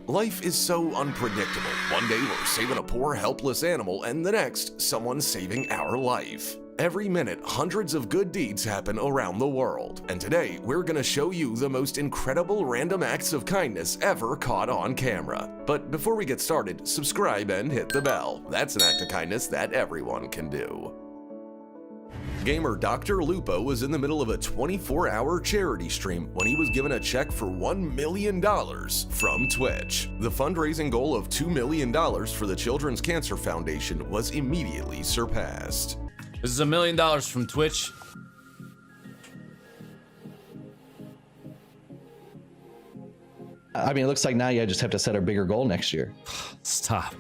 Life is so unpredictable. One day we're saving a poor, helpless animal, and the next, someone's saving our life. Every minute, hundreds of good deeds happen around the world, and today we're gonna show you the most incredible random acts of kindness ever caught on camera. But before we get started, subscribe and hit the bell. That's an act of kindness that everyone can do. Gamer Dr. Lupo was in the middle of a 24-hour charity stream when he was given a check for $1 million from Twitch. The fundraising goal of $2 million for the Children's Cancer Foundation was immediately surpassed. This is $1 million from Twitch. I mean, it looks like now you just have to set a bigger goal next year. Stop.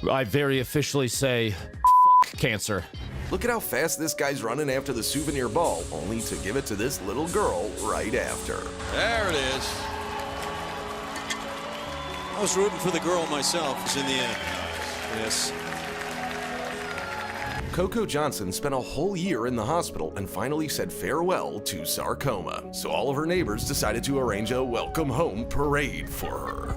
I very officially say, fuck cancer. Look at how fast this guy's running after the souvenir ball, only to give it to this little girl right after. There it is. I was rooting for the girl myself, it's in the end. Yes. Coco Johnson spent a whole year in the hospital and finally said farewell to sarcoma. So all of her neighbors decided to arrange a welcome home parade for her.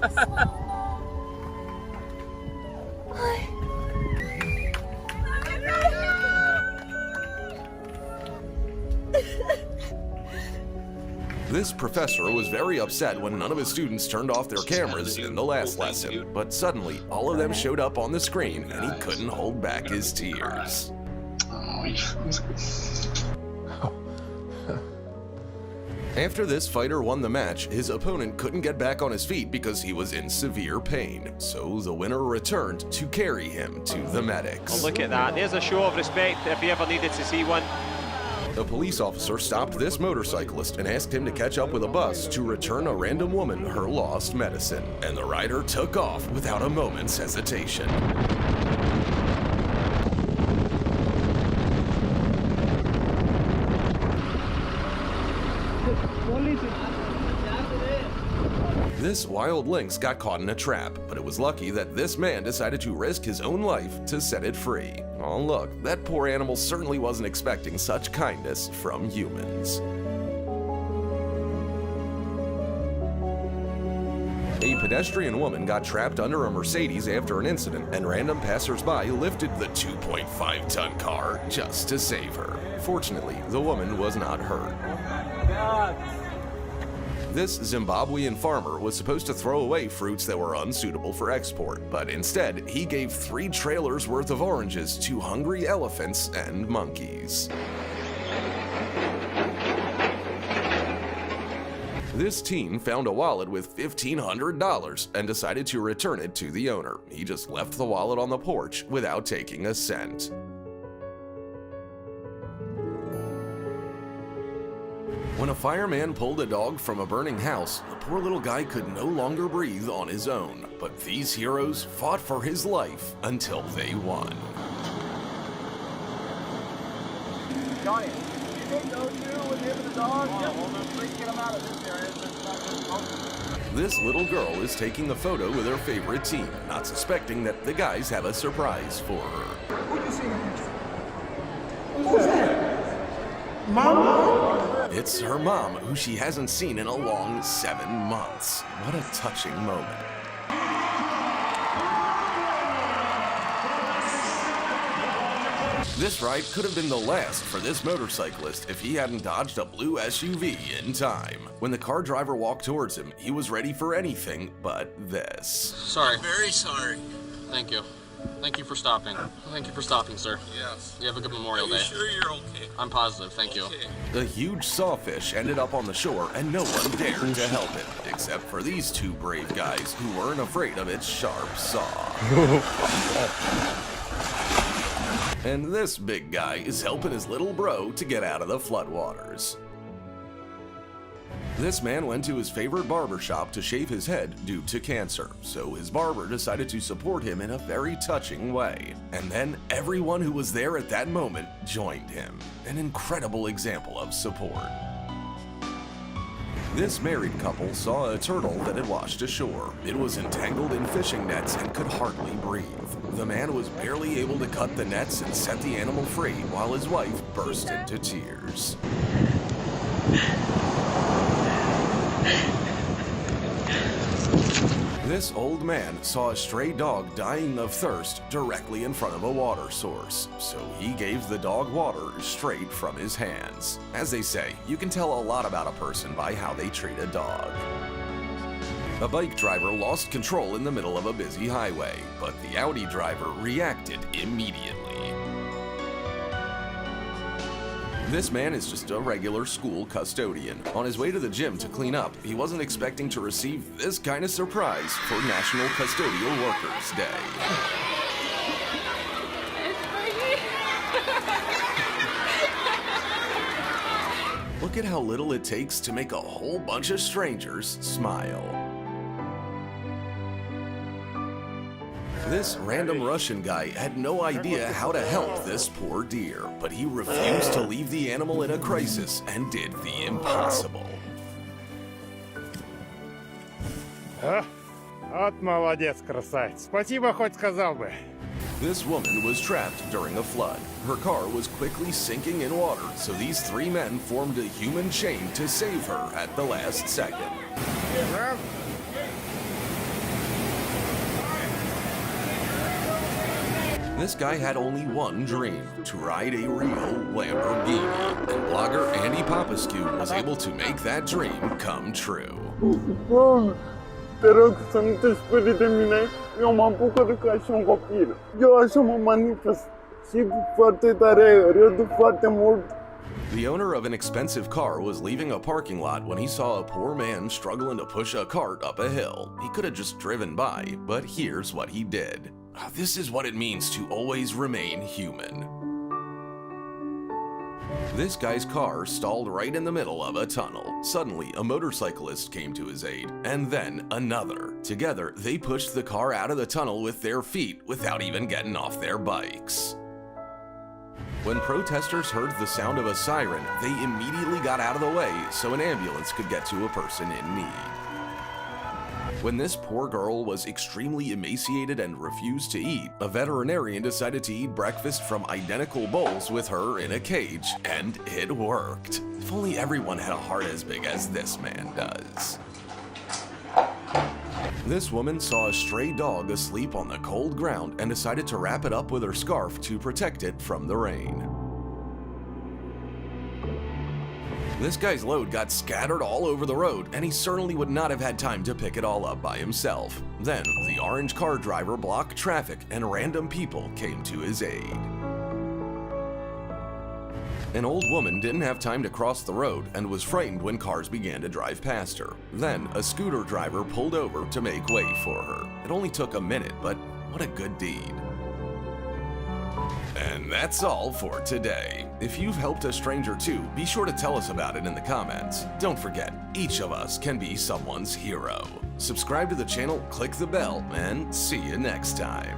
This professor was very upset when none of his students turned off their cameras in the last lesson, but suddenly all of them showed up on the screen and he couldn't hold back his tears. After this fighter won the match, his opponent couldn't get back on his feet because he was in severe pain, so the winner returned to carry him to the medics. Oh, look at that, there's a show of respect if you ever needed to see one. A police officer stopped this motorcyclist and asked him to catch up with a bus to return a random woman her lost medicine, and the rider took off without a moment's hesitation. This wild lynx got caught in a trap, but it was lucky that this man decided to risk his own life to set it free. Oh look, that poor animal certainly wasn't expecting such kindness from humans. A pedestrian woman got trapped under a Mercedes after an incident, and random passersby lifted the 2.5-ton car just to save her. Fortunately, the woman was not hurt. This Zimbabwean farmer was supposed to throw away fruits that were unsuitable for export, but instead, he gave 3 trailers worth of oranges to hungry elephants and monkeys. This teen found a wallet with $1,500 and decided to return it to the owner. He just left the wallet on the porch without taking a cent. When a fireman pulled a dog from a burning house, the poor little guy could no longer breathe on his own. But these heroes fought for his life until they won. Johnny, you think those two would hit the dog? Please get them out of this area. This little girl is taking the photo with her favorite team, not suspecting that the guys have a surprise for her. Who'd you see next? Who's that? Mama? It's her mom, who she hasn't seen in a long 7 months. What a touching moment. This ride could have been the last for this motorcyclist if he hadn't dodged a blue SUV in time. When the car driver walked towards him, he was ready for anything but this. Sorry. Very sorry. Thank you. Thank you for stopping. Thank you for stopping, sir. Yes. You have a good Memorial Day. Are you sure you're okay? I'm positive, thank you. Okay. The huge sawfish ended up on the shore and no one dared to help it, except for these 2 brave guys who weren't afraid of its sharp saw. And this big guy is helping his little bro to get out of the floodwaters. This man went to his favorite barber shop to shave his head due to cancer, so his barber decided to support him in a very touching way. And then everyone who was there at that moment joined him. An incredible example of support. This married couple saw a turtle that had washed ashore. It was entangled in fishing nets and could hardly breathe. The man was barely able to cut the nets and set the animal free, while his wife burst into tears. This old man saw a stray dog dying of thirst directly in front of a water source, so he gave the dog water straight from his hands. As they say, you can tell a lot about a person by how they treat a dog. A bike driver lost control in the middle of a busy highway, but the Audi driver reacted immediately. This man is just a regular school custodian. On his way to the gym to clean up, he wasn't expecting to receive this kind of surprise for National Custodial Workers Day. Look at how little it takes to make a whole bunch of strangers smile. This random Russian guy had no idea how to help this poor deer, but he refused to leave the animal in a crisis and did the impossible. Вот молодец, красавец. Спасибо, хоть сказал бы. This woman was trapped during a flood. Her car was quickly sinking in water, so these three men formed a human chain to save her at the last second. This guy had only one dream, to ride a real Lamborghini, and blogger Andy Popescu was able to make that dream come true. Te rog să nu te sperii de mine, eu m-am bucurat ca și un copil. Eu așa mă manifest și foarte tare, râd foarte mult. The owner of an expensive car was leaving a parking lot when he saw a poor man struggling to push a cart up a hill. He could have just driven by, but here's what he did. This is what it means to always remain human. This guy's car stalled right in the middle of a tunnel. Suddenly, a motorcyclist came to his aid, and then another. Together, they pushed the car out of the tunnel with their feet without even getting off their bikes. When protesters heard the sound of a siren, they immediately got out of the way so an ambulance could get to a person in need. When this poor girl was extremely emaciated and refused to eat, a veterinarian decided to eat breakfast from identical bowls with her in a cage, and it worked. If only everyone had a heart as big as this man does. This woman saw a stray dog asleep on the cold ground and decided to wrap it up with her scarf to protect it from the rain. This guy's load got scattered all over the road, and he certainly would not have had time to pick it all up by himself. Then, the orange car driver blocked traffic and random people came to his aid. An old woman didn't have time to cross the road and was frightened when cars began to drive past her. Then, a scooter driver pulled over to make way for her. It only took a minute, but what a good deed. And that's all for today. If you've helped a stranger too, be sure to tell us about it in the comments. Don't forget, each of us can be someone's hero. Subscribe to the channel, click the bell, and see you next time.